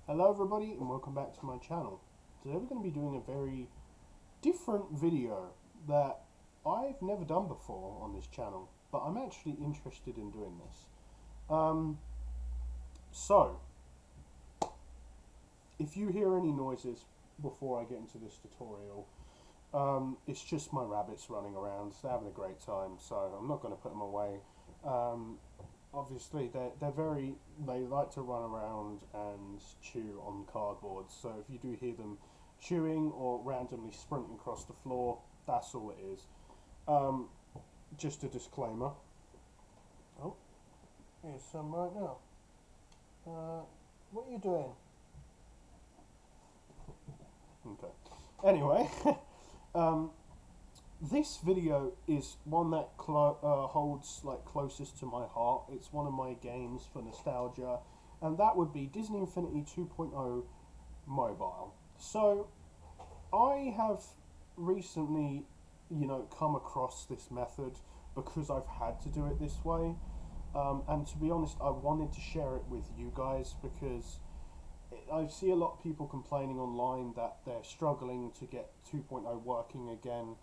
Hello everybody and welcome back to my channel. Today we're going to be doing a very different video that I've never done before on this channel, but I'm actually interested in doing this. So, if you hear any noises before I get into this tutorial, it's just my rabbits running around. They're having a great time, so I'm not going to put them away. Obviously they like to run around and chew on cardboard, so if you do hear them chewing or randomly sprinting across the floor, that's all it is. Just a disclaimer. Oh, here's some right now. What are you doing? Okay, anyway. um, this video is one that holds like closest to my heart. It's one of my games for nostalgia, and that would be Disney Infinity 2.0 Mobile. So I have recently, come across this method because I've had to do it this way. And to be honest, I wanted to share it with you guys because I see a lot of people complaining online that they're struggling to get 2.0 working again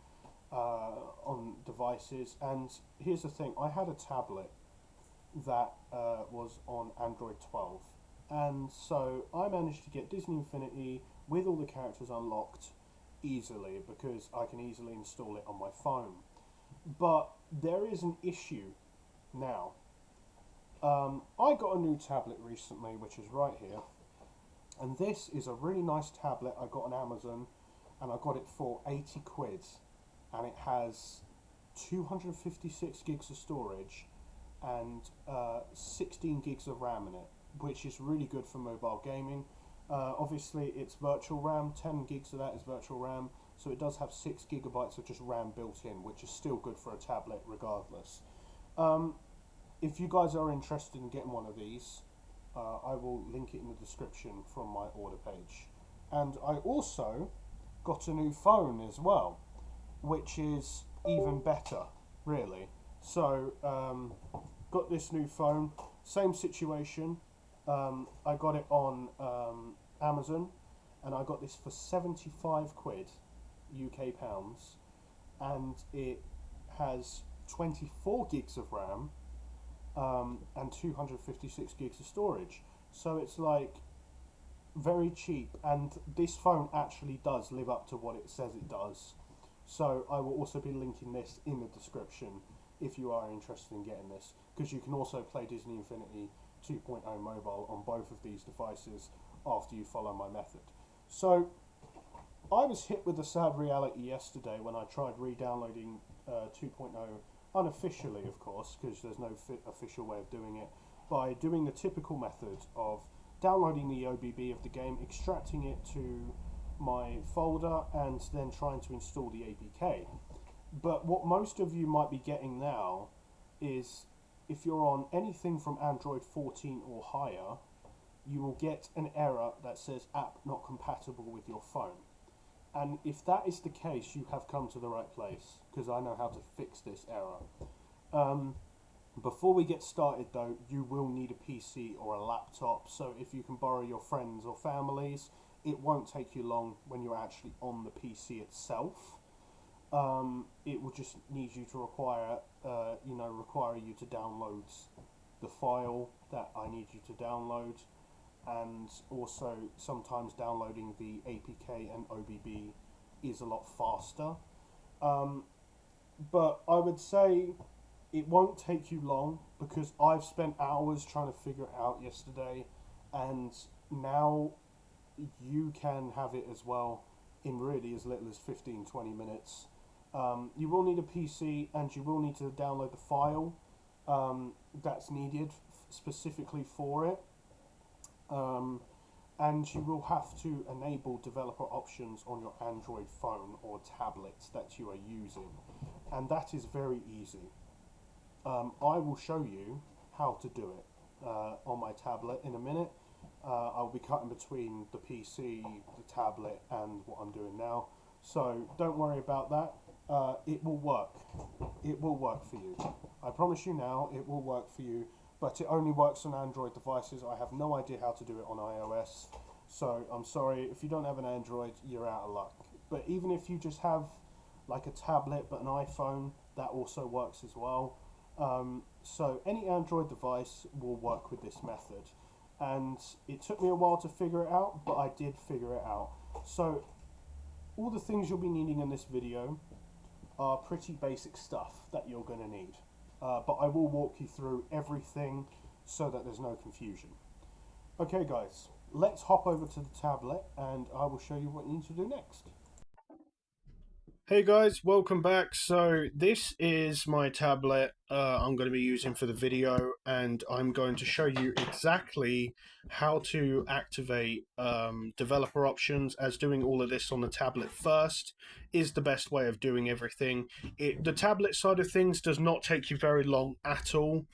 on devices. And here's the thing, I had a tablet that was on Android 12, and so I managed to get Disney Infinity with all the characters unlocked easily because I can easily install it on my phone. But there is an issue now. I got a new tablet recently, which is right here, and this is a really nice tablet I got on Amazon, and I got it for 80 quid, and it has 256 gigs of storage and 16 gigs of RAM in it, which is really good for mobile gaming. Obviously, it's virtual RAM, 10 gigs of that is virtual RAM, so it does have 6 gigabytes of just RAM built in, which is still good for a tablet regardless. If you guys are interested in getting one of these, I will link it in the description from my order page. And I also got a new phone as well, which is even better, really. So, got this new phone, same situation. I got it on Amazon, and I got this for 75 quid, UK pounds, and it has 24 gigs of RAM and 256 gigs of storage. So it's like very cheap, and this phone actually does live up to what it says it does. So I will also be linking this in the description if you are interested in getting this, because you can also play Disney Infinity 2.0 mobile on both of these devices after you follow my method. So I was hit with the sad reality yesterday when I tried re-downloading 2.0 unofficially, of course, because there's no official way of doing it, by doing the typical method of downloading the OBB of the game, extracting it to my folder, and then trying to install the APK. But what most of you might be getting now is, if you're on anything from Android 14 or higher, you will get an error that says app not compatible with your phone. And if that is the case, you have come to the right place, because I know how to fix this error. Before we get started though, you will need a PC or a laptop, so if you can borrow your friends or families, it won't take you long when you're actually on the PC itself. It will just need you to require you to download the file that I need you to download, and also sometimes downloading the APK and OBB is a lot faster. But I would say it won't take you long, because I've spent hours trying to figure it out yesterday, and now you can have it as well in really as little as 15-20 minutes. You will need a PC, and you will need to download the file that's needed specifically for it. And you will have to enable developer options on your Android phone or tablet that you are using, and that is very easy. I will show you how to do it on my tablet in a minute. I'll be cutting between the PC, the tablet, and what I'm doing now, so don't worry about that. It will work. It will work for you. I promise you now, it will work for you, but it only works on Android devices. I have no idea how to do it on iOS. So I'm sorry, if you don't have an Android, you're out of luck. But even if you just have like a tablet but an iPhone, that also works as well. So any Android device will work with this method. And it took me a while to figure it out, but I did figure it out. So all the things you'll be needing in this video are pretty basic stuff that you're going to need. But I will walk you through everything so that there's no confusion. Okay guys, let's hop over to the tablet and I will show you what you need to do next. Hey guys, welcome back. So this is my tablet I'm going to be using for the video, and I'm going to show you exactly how to activate developer options, as doing all of this on the tablet first is the best way of doing everything. The tablet side of things does not take you very long at all,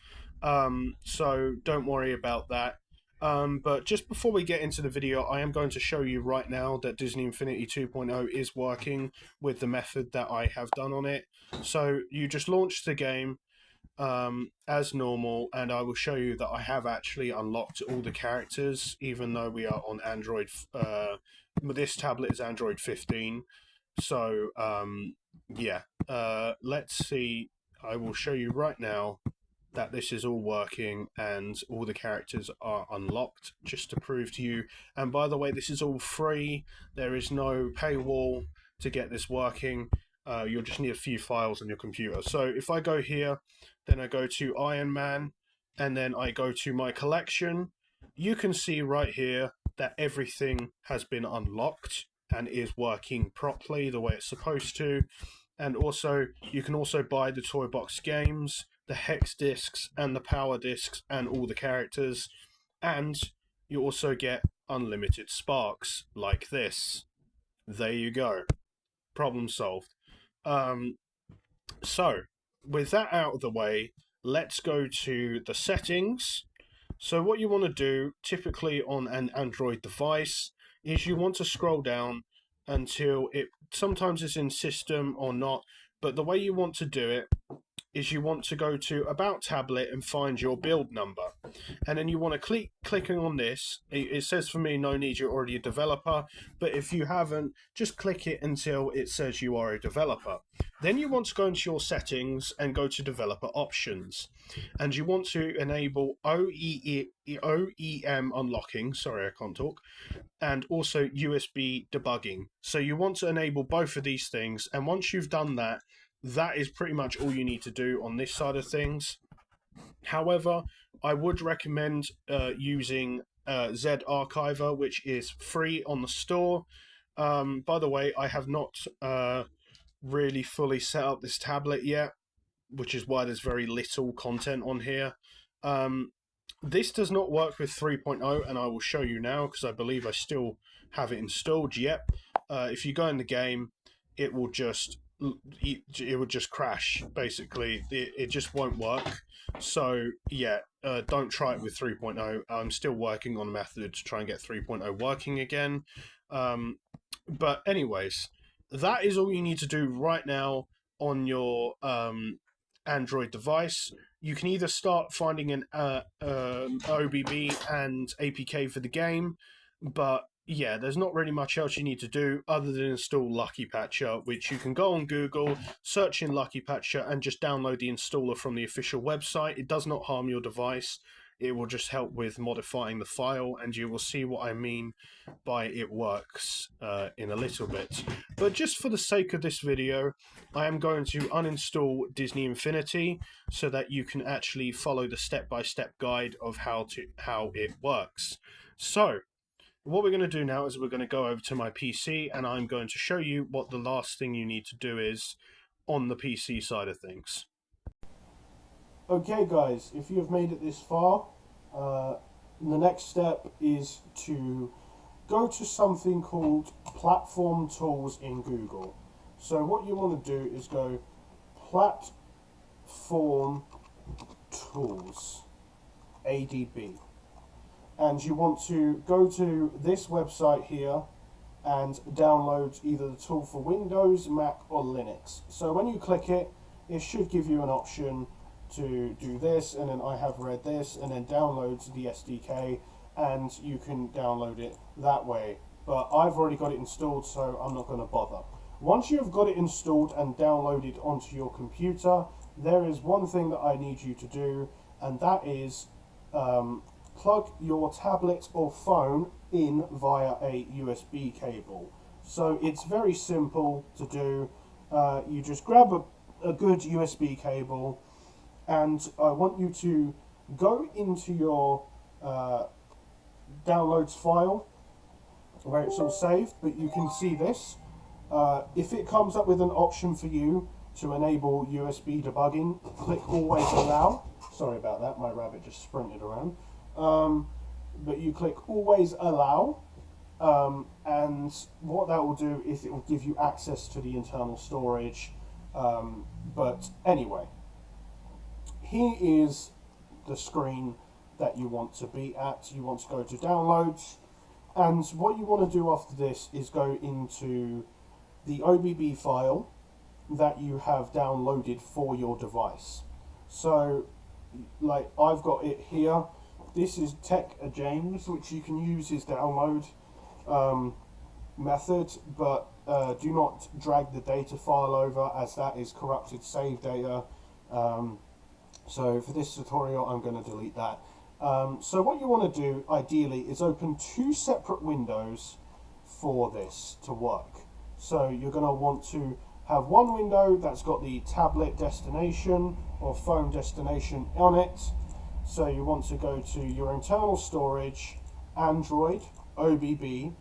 so don't worry about that. But just before we get into the video, I am going to show you right now that Disney Infinity 2.0 is working with the method that I have done on it. So you just launch the game as normal, and I will show you that I have actually unlocked all the characters, even though we are on Android. This tablet is Android 15. So yeah, let's see. I will show you right now that this is all working and all the characters are unlocked, just to prove to you. And by the way, this is all free. There is no paywall to get this working. You'll just need a few files on your computer. So if I go here, then I go to Iron Man, and then I go to my collection, you can see right here that everything has been unlocked and is working properly the way it's supposed to. And also, you can also buy the Toy Box games, the hex discs and the power discs, and all the characters. And you also get unlimited sparks like this. There you go. Problem solved. So with that out of the way, let's go to the settings. So what you want to do typically on an Android device is you want to scroll down until it sometimes is in system or not, but the way you want to do it is you want to go to About Tablet and find your build number. And then you want to clicking on this. It says for me, no need, you're already a developer. But if you haven't, just click it until it says you are a developer. Then you want to go into your settings and go to developer options. And you want to enable OEM unlocking. Sorry, I can't talk. And also USB debugging. So you want to enable both of these things. And once you've done that, that is pretty much all you need to do on this side of things. However, I would recommend using ZArchiver, which is free on the store. By the way, I have not really fully set up this tablet yet, which is why there's very little content on here. This does not work with 3.0, and I will show you now because I believe I still have it installed. Yep. If you go in the game, it will just crash, basically. It just won't work. So yeah, don't try it with 3.0. I'm still working on a method to try and get 3.0 working again. But anyways, that is all you need to do right now on your Android device. You can either start finding an OBB and APK for the game, but yeah, there's not really much else you need to do other than install Lucky Patcher, which you can go on Google, search in Lucky Patcher, and just download the installer from the official website. It does not harm your device. It will just help with modifying the file, and you will see what I mean by it works in a little bit. But just for the sake of this video, I am going to uninstall Disney Infinity so that you can actually follow the step-by-step guide of how it works. So what we're going to do now is we're going to go over to my PC, and I'm going to show you what the last thing you need to do is on the PC side of things. Okay guys, if you have made it this far, the next step is to go to something called Platform Tools in Google. So what you want to do is go Platform Tools, ADB. And you want to go to this website here and download either the tool for Windows, Mac or Linux. So when you click it, it should give you an option to do this, and then I have read this, and then download the SDK and you can download it that way. But I've already got it installed, so I'm not going to bother. Once you've got it installed and downloaded onto your computer, there is one thing that I need you to do, and that is plug your tablet or phone in via a USB cable. So it's very simple to do. You just grab a good USB cable, and I want you to go into your downloads file where it's all saved, but you can see this. If it comes up with an option for you to enable USB debugging, click always allow. Sorry about that, my rabbit just sprinted around. But you click always allow, and what that will do is it will give you access to the internal storage. But anyway, here is the screen that you want to be at. You want to go to downloads, and what you want to do after this is go into the OBB file that you have downloaded for your device. So like I've got it here. This is TechJames, which you can use his download method, but do not drag the data file over, as that is corrupted save data. So for this tutorial I'm going to delete that. So what you want to do ideally is open two separate windows for this to work. So you're going to want to have one window that's got the tablet destination or phone destination on it. So you want to go to your internal storage, Android, OBB,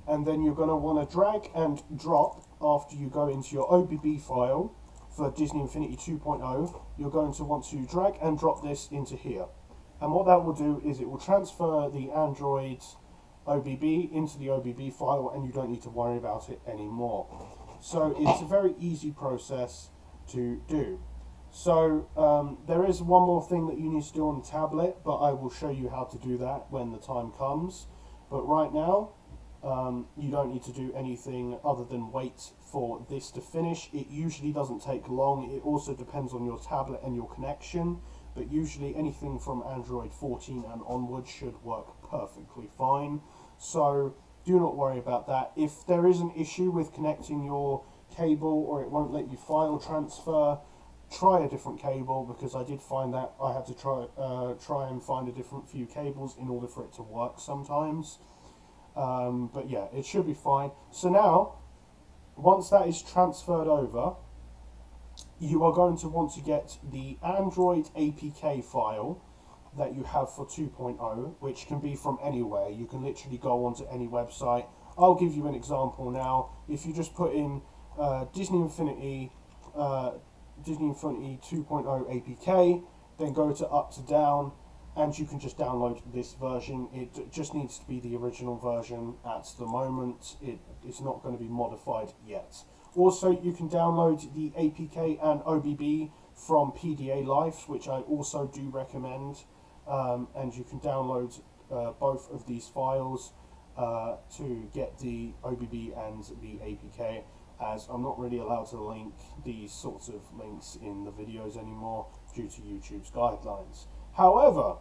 and then you're going to want to drag and drop after you go into your OBB file for Disney Infinity 2.0. You're going to want to drag and drop this into here. And what that will do is it will transfer the Android OBB into the OBB file, and you don't need to worry about it anymore. So it's a very easy process to do. So there is one more thing that you need to do on the tablet, but I will show you how to do that when the time comes. But right now, you don't need to do anything other than wait for this to finish. It usually doesn't take long. It also depends on your tablet and your connection, but usually anything from Android 14 and onwards should work perfectly fine. So do not worry about that. If there is an issue with connecting your cable or it won't let you file transfer, try a different cable, because I did find that I had to try and find a different few cables in order for it to work sometimes. But yeah, it should be fine. So now, once that is transferred over, you are going to want to get the Android APK file that you have for 2.0, which can be from anywhere. You can literally go onto any website. I'll give you an example now. If you just put in Disney Infinity 2.0 APK, then go to up to down, and you can just download this version. It just needs to be the original version at the moment. It's not going to be modified yet. Also, you can download the APK and OBB from PDA Life, which I also do recommend, and you can download both of these files to get the OBB and the APK, as I'm not really allowed to link these sorts of links in the videos anymore due to YouTube's guidelines. However,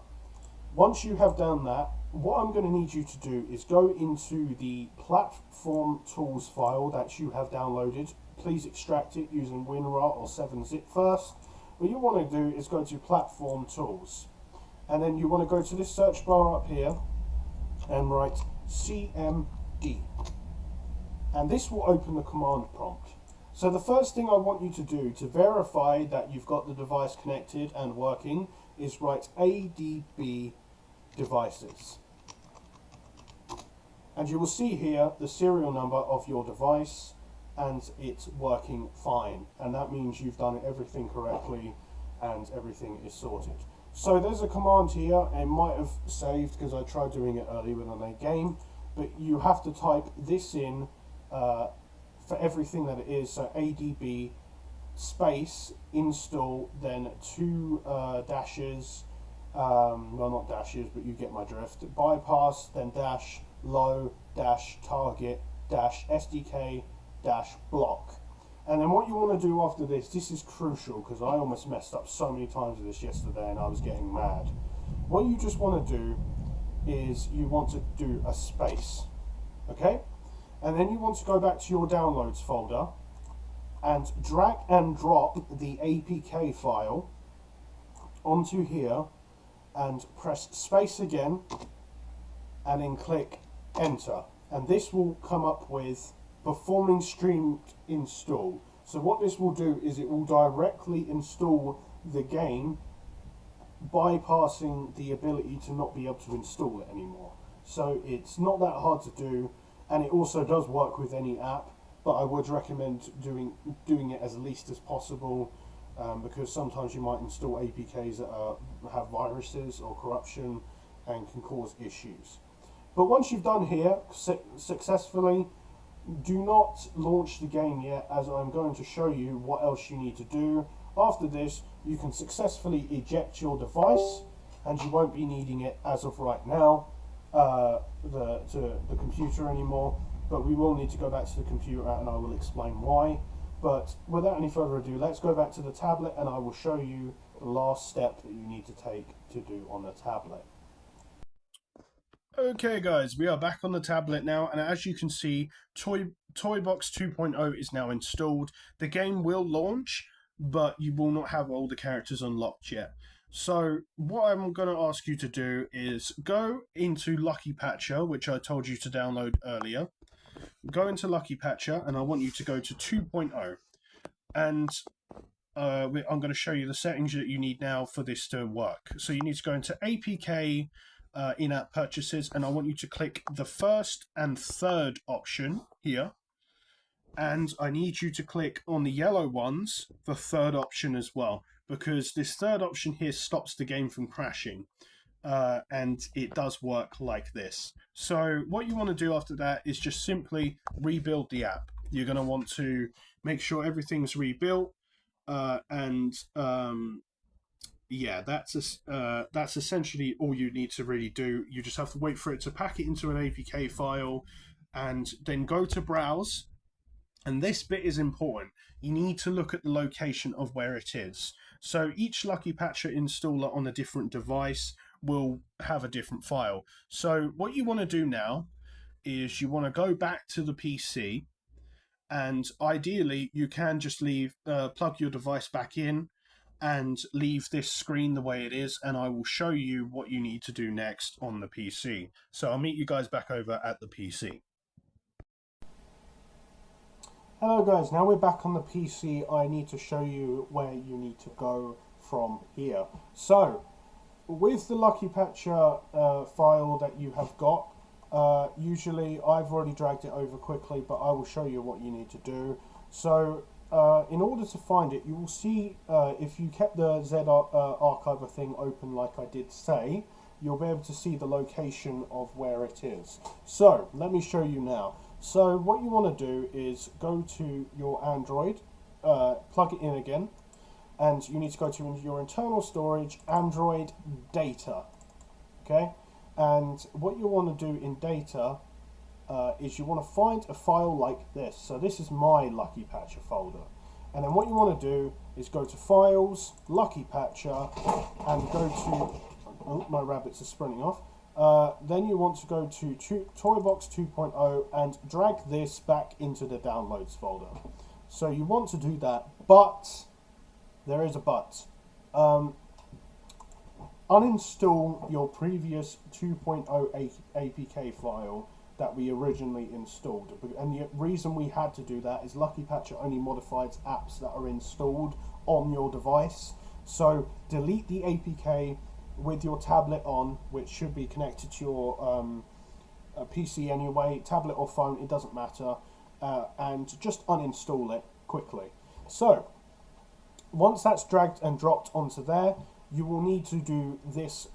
once you have done that, what I'm going to need you to do is go into the platform tools file that you have downloaded. Please extract it using WinRAR or 7-zip first. What you want to do is go to platform tools, and then you want to go to this search bar up here and write CMD, and this will open the command prompt. So the first thing I want you to do to verify that you've got the device connected and working is write ADB devices, and you will see here the serial number of your device, and it's working fine, and that means you've done everything correctly and everything is sorted. So there's a command here, it might have saved because I tried doing it earlier when I made game, but you have to type this in for everything that it is. So ADB space install, then two dashes, well, not dashes, but you get my drift, bypass, then dash low dash target dash SDK dash block. And then what you want to do after this is crucial, because I almost messed up so many times with this yesterday and I was getting mad. What you just want to do is you want to do a space, okay? And then you want to go back to your downloads folder and drag and drop the APK file onto here and press space again and then click enter. And this will come up with performing stream install. So what this will do is it will directly install the game, bypassing the ability to not be able to install it anymore. So it's not that hard to do, and it also does work with any app, but I would recommend doing it as least as possible, because sometimes you might install APKs that have viruses or corruption and can cause issues. But once you've done here successfully, do not launch the game yet, as I'm going to show you what else you need to do. After this, you can successfully eject your device, and you won't be needing it as of right now, the computer anymore. But we will need to go back to the computer, and I will explain why. But without any further ado, let's go back to the tablet, and I will show you the last step that you need to take to do on the tablet. Okay guys, we are back on the tablet now, and as you can see, Toybox 2.0 is now installed. The game will launch, but you will not have all the characters unlocked yet. So what I'm going to ask you to do is go into Lucky Patcher, which I told you to download earlier. Go into Lucky Patcher, and I want you to go to 2.0. And I'm going to show you the settings that you need now for this to work. So you need to go into APK, in-app purchases, and I want you to click the first and third option here, and I need you to click on the yellow ones, the third option as well, because this third option here stops the game from crashing, and it does work like this. So what you want to do after that is just simply rebuild the app. You're going to want to make sure everything's rebuilt, yeah, that's essentially all you need to really do. You just have to wait for it to pack it into an APK file, and then go to browse. And this bit is important. You need to look at the location of where it is. So each Lucky Patcher installer on a different device will have a different file. So what you want to do now is you want to go back to the PC, and ideally you can just plug your device back in and leave this screen the way it is, and I will show you what you need to do next on the PC. So I'll meet you guys back over at the PC. Hello guys, now we're back on the PC. I need to show you where you need to go from here. So with the Lucky Patcher file that you have got, usually I've already dragged it over quickly, but I will show you what you need to do. So in order to find it, you will see, if you kept the Z archiver thing open like I did say, you'll be able to see the location of where it is. So let me show you now. So what you want to do is go to your Android, plug it in again, and you need to go to your internal storage, Android data, okay? And what you want to do in data is you want to find a file like this. So this is my Lucky Patcher folder. And then what you want to do is go to Files, Lucky Patcher, and go to... Oh, my rabbits are sprinting off. Then you want to go to Toybox 2.0 and drag this back into the Downloads folder. So you want to do that, but there is a but. Uninstall your previous 2.0 APK file that we originally installed. And the reason we had to do that is Lucky Patcher only modifies apps that are installed on your device. So delete the APK with your tablet on, which should be connected to your PC anyway, tablet or phone, it doesn't matter, and just uninstall it quickly. So once that's dragged and dropped onto there, you will need to do this,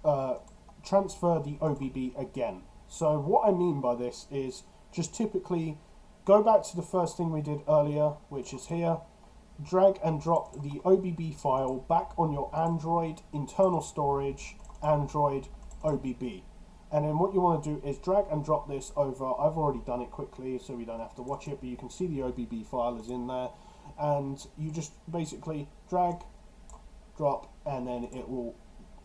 transfer the OBB again. So what I mean by this is just typically go back to the first thing we did earlier, which is here, drag and drop the OBB file back on your Android internal storage, Android OBB. And then what you want to do is drag and drop this over. I've already done it quickly so we don't have to watch it, but you can see the OBB file is in there. And you just basically drag, drop, and then it will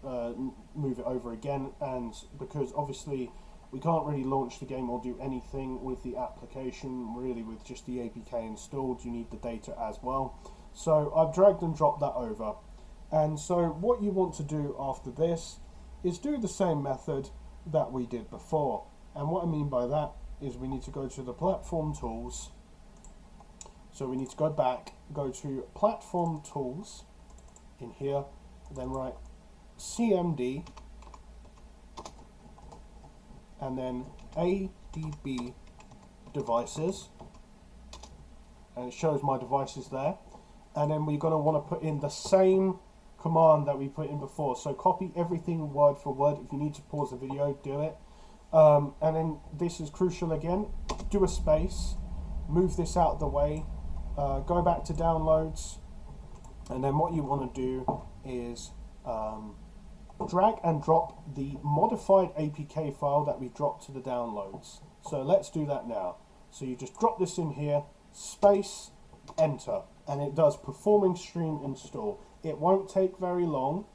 move it over again, and because obviously we can't really launch the game or do anything with the application really with just the APK installed. You need the data as well. So I've dragged and dropped that over. And so what you want to do after this is do the same method that we did before. And what I mean by that is we need to go to the platform tools. So we need to go back, go to platform tools in here, then write CMD and then ADB devices, and it shows my devices there. And then we're going to want to put in the same command that we put in before. So copy everything word for word. If you need to pause the video, do it. And then this is crucial again. Do a space, move this out of the way, go back to downloads, and then what you want to do is drag and drop the modified APK file that we dropped to the downloads. So let's do that now. So you just drop this in here, space, enter, and it does performing stream install. It won't take very long,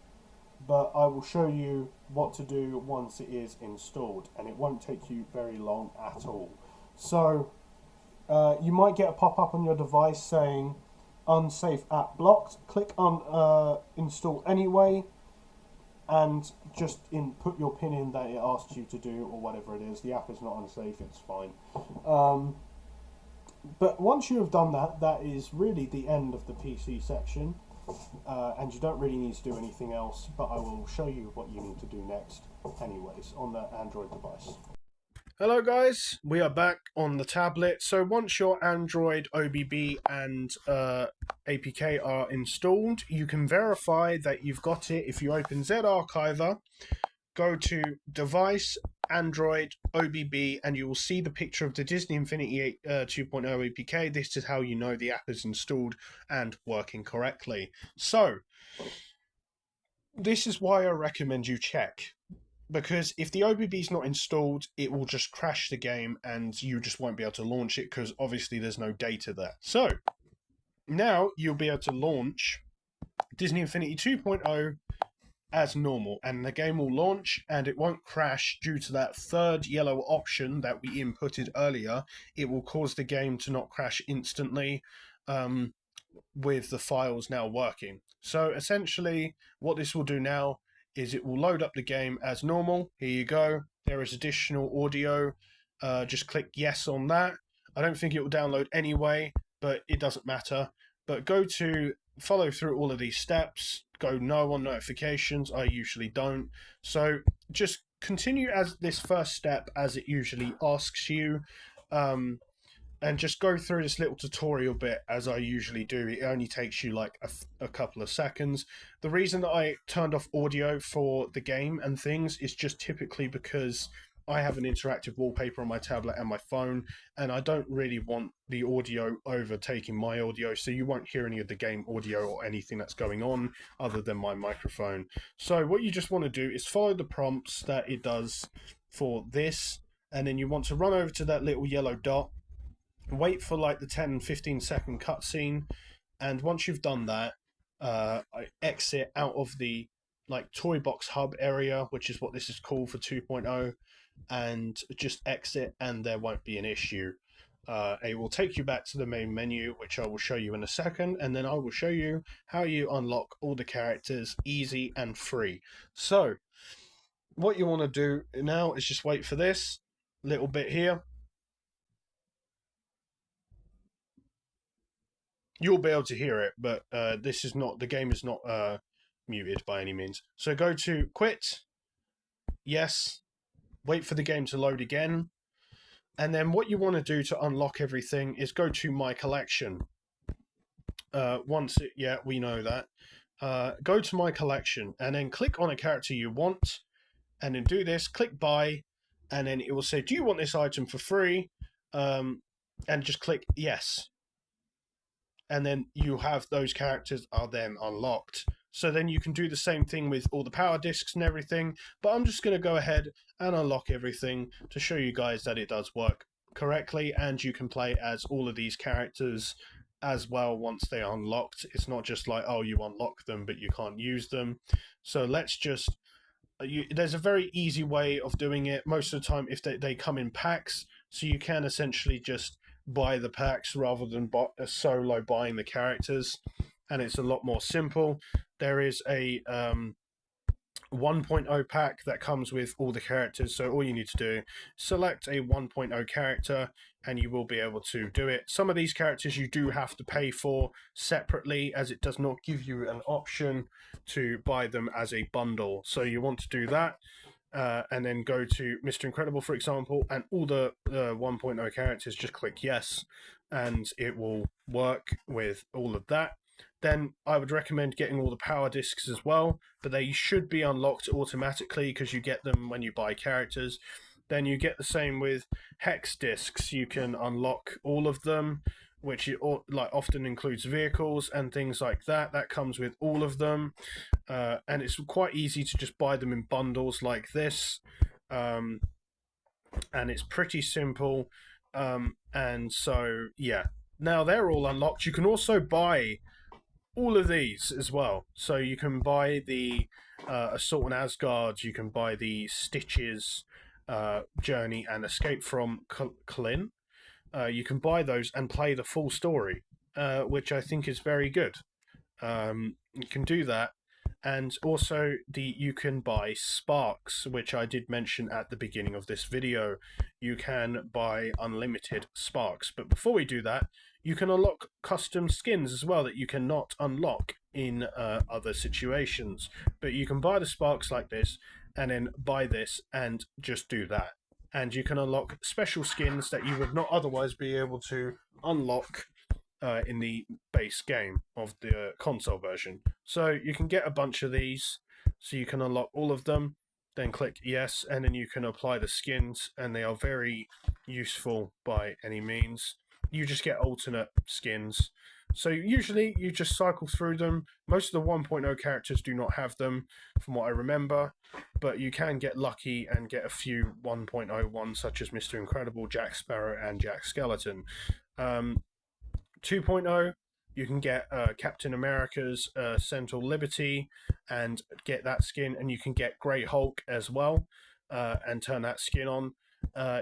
but I will show you what to do once it is installed, and it won't take you very long at all. So you might get a pop-up on your device saying unsafe app blocked. Click on install anyway, and just put your pin in that it asked you to do, or whatever it is. The app is not unsafe, it's fine. But once you have done that, that is really the end of the PC section, and you don't really need to do anything else, but I will show you what you need to do next anyways on the Android device. Hello guys, we are back on the tablet. So once your Android OBB and APK are installed, you can verify that you've got it. If you open ZArchiver, go to Device, Android, OBB, and you will see the picture of the Disney Infinity 2.0 APK. This is how you know the app is installed and working correctly. So this is why I recommend you check. Because if the OBB is not installed, it will just crash the game and you just won't be able to launch it because obviously there's no data there. So now you'll be able to launch Disney Infinity 2.0 as normal, and the game will launch and it won't crash due to that third yellow option that we inputted earlier. It will cause the game to not crash instantly with the files now working. So essentially what this will do now is it will load up the game as normal. Here you go. There is additional audio. Just click yes on that. I don't think it will download anyway, but it doesn't matter. But follow through all of these steps. Go no on notifications. I usually don't. So just continue as this first step as it usually asks you. And just go through this little tutorial bit as I usually do. It only takes you like a couple of seconds. The reason that I turned off audio for the game and things is just typically because I have an interactive wallpaper on my tablet and my phone, and I don't really want the audio overtaking my audio, so you won't hear any of the game audio or anything that's going on other than my microphone. So what you just want to do is follow the prompts that it does for this, and then you want to run over to that little yellow dot, wait for like the 10-15 second cutscene, and once you've done that, I exit out of the like toy box hub area, which is what this is called for 2.0, and just exit, and there won't be an issue. It will take you back to the main menu, which I will show you in a second, and then I will show you how you unlock all the characters easy and free. So what you want to do now is just wait for this little bit here. You'll be able to hear it, but the game is not muted by any means. So go to quit, yes, wait for the game to load again, and then what you want to do to unlock everything is go to My Collection. We know that. Go to My Collection, and then click on a character you want, and then do this, click Buy, and then it will say, do you want this item for free? And just click Yes. And then you have those characters are then unlocked. So then you can do the same thing with all the power discs and everything, but I'm just going to go ahead and unlock everything to show you guys that it does work correctly, and you can play as all of these characters as well once they are unlocked. It's not just like, oh, you unlock them but you can't use them. So let's just there's a very easy way of doing it. Most of the time, if they come in packs, so you can essentially just buy the packs rather than solo buying the characters, and it's a lot more simple. There is a 1.0 pack that comes with all the characters, so all you need to do, select a 1.0 character and you will be able to do it. Some of these characters you do have to pay for separately, as it does not give you an option to buy them as a bundle. So you want to do that, and then go to Mr. Incredible, for example, and all the 1.0 characters, just click yes, and it will work with all of that. Then I would recommend getting all the power discs as well, but they should be unlocked automatically because you get them when you buy characters. Then you get the same with hex discs. You can unlock all of them, which often includes vehicles and things like that. That comes with all of them, and it's quite easy to just buy them in bundles like this, and it's pretty simple. And so yeah, now they're all unlocked. You can also buy all of these as well. So you can buy the Assault on Asgard, you can buy the Stitches Journey and Escape from Klin. You can buy those and play the full story, which I think is very good. You can do that. And also you can buy sparks, which I did mention at the beginning of this video. You can buy unlimited sparks. But before we do that, you can unlock custom skins as well that you cannot unlock in other situations. But you can buy the sparks like this, and then buy this and just do that. And you can unlock special skins that you would not otherwise be able to unlock in the base game of the console version. So you can get a bunch of these, so you can unlock all of them, then click yes, and then you can apply the skins, and they are very useful by any means. You just get alternate skins. So usually you just cycle through them. Most of the 1.0 characters do not have them, from what I remember, but you can get lucky and get a few 1.0 ones, such as Mr. Incredible, Jack Sparrow, and Jack Skeleton. 2.0, you can get Captain America's Central Liberty and get that skin, and you can get Grey Hulk as well and turn that skin on.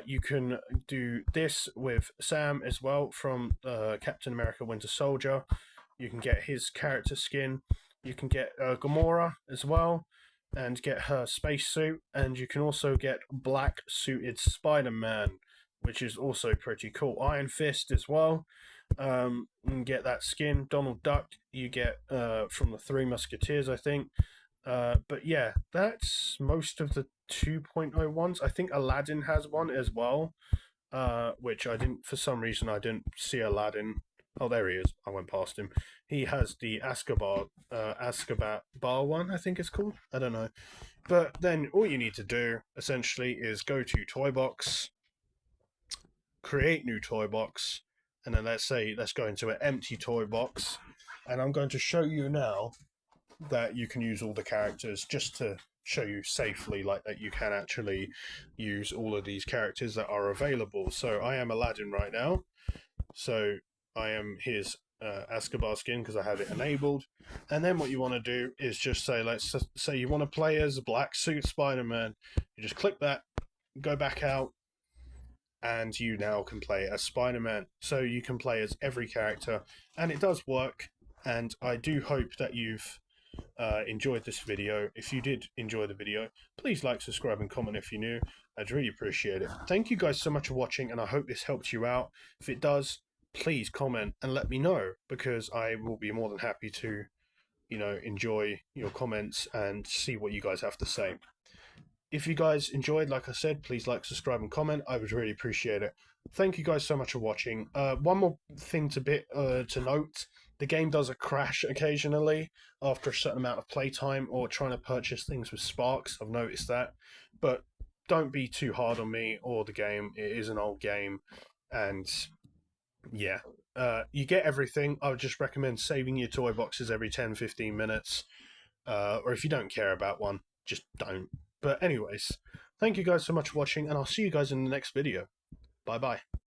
You can do this with Sam as well from Captain America Winter Soldier. You can get his character skin. You can get Gamora as well and get her spacesuit, and you can also get black suited Spider-Man, which is also pretty cool. Iron Fist as well. And get that skin. Donald Duck you get from the Three Musketeers, I think. But yeah, that's most of the 2.0 ones. I think Aladdin has one as well, which I didn't, for some reason, I didn't see Aladdin. Oh, there he is. I went past him. He has the Azkaban bar one, I think it's called. I don't know. But then all you need to do, essentially, is go to Toy Box, create new Toy Box, and then let's go into an empty toy box, and I'm going to show you now that you can use all the characters, just to show you safely, like that you can actually use all of these characters that are available. So I am Aladdin right now, so I am his Azkaban skin because I have it enabled. And then what you want to do is just say, let's say you want to play as a black suit Spider-Man. You just click that, go back out, and you now can play as Spider-Man. So you can play as every character, and it does work. And I do hope that you've enjoyed this video. If you did enjoy the video, please like, subscribe, and comment if you're new. I'd really appreciate it. Thank you guys so much for watching, and I hope this helped you out. If it does, please comment and let me know, because I will be more than happy to, enjoy your comments and see what you guys have to say. If you guys enjoyed, like I said, please like, subscribe, and comment. I would really appreciate it. Thank you guys so much for watching. One more thing to note. The game does a crash occasionally after a certain amount of playtime or trying to purchase things with sparks. I've noticed that. But don't be too hard on me or the game. It is an old game. And yeah, you get everything. I would just recommend saving your toy boxes every 10-15 minutes. Or if you don't care about one, just don't. But anyways, thank you guys so much for watching, and I'll see you guys in the next video. Bye-bye.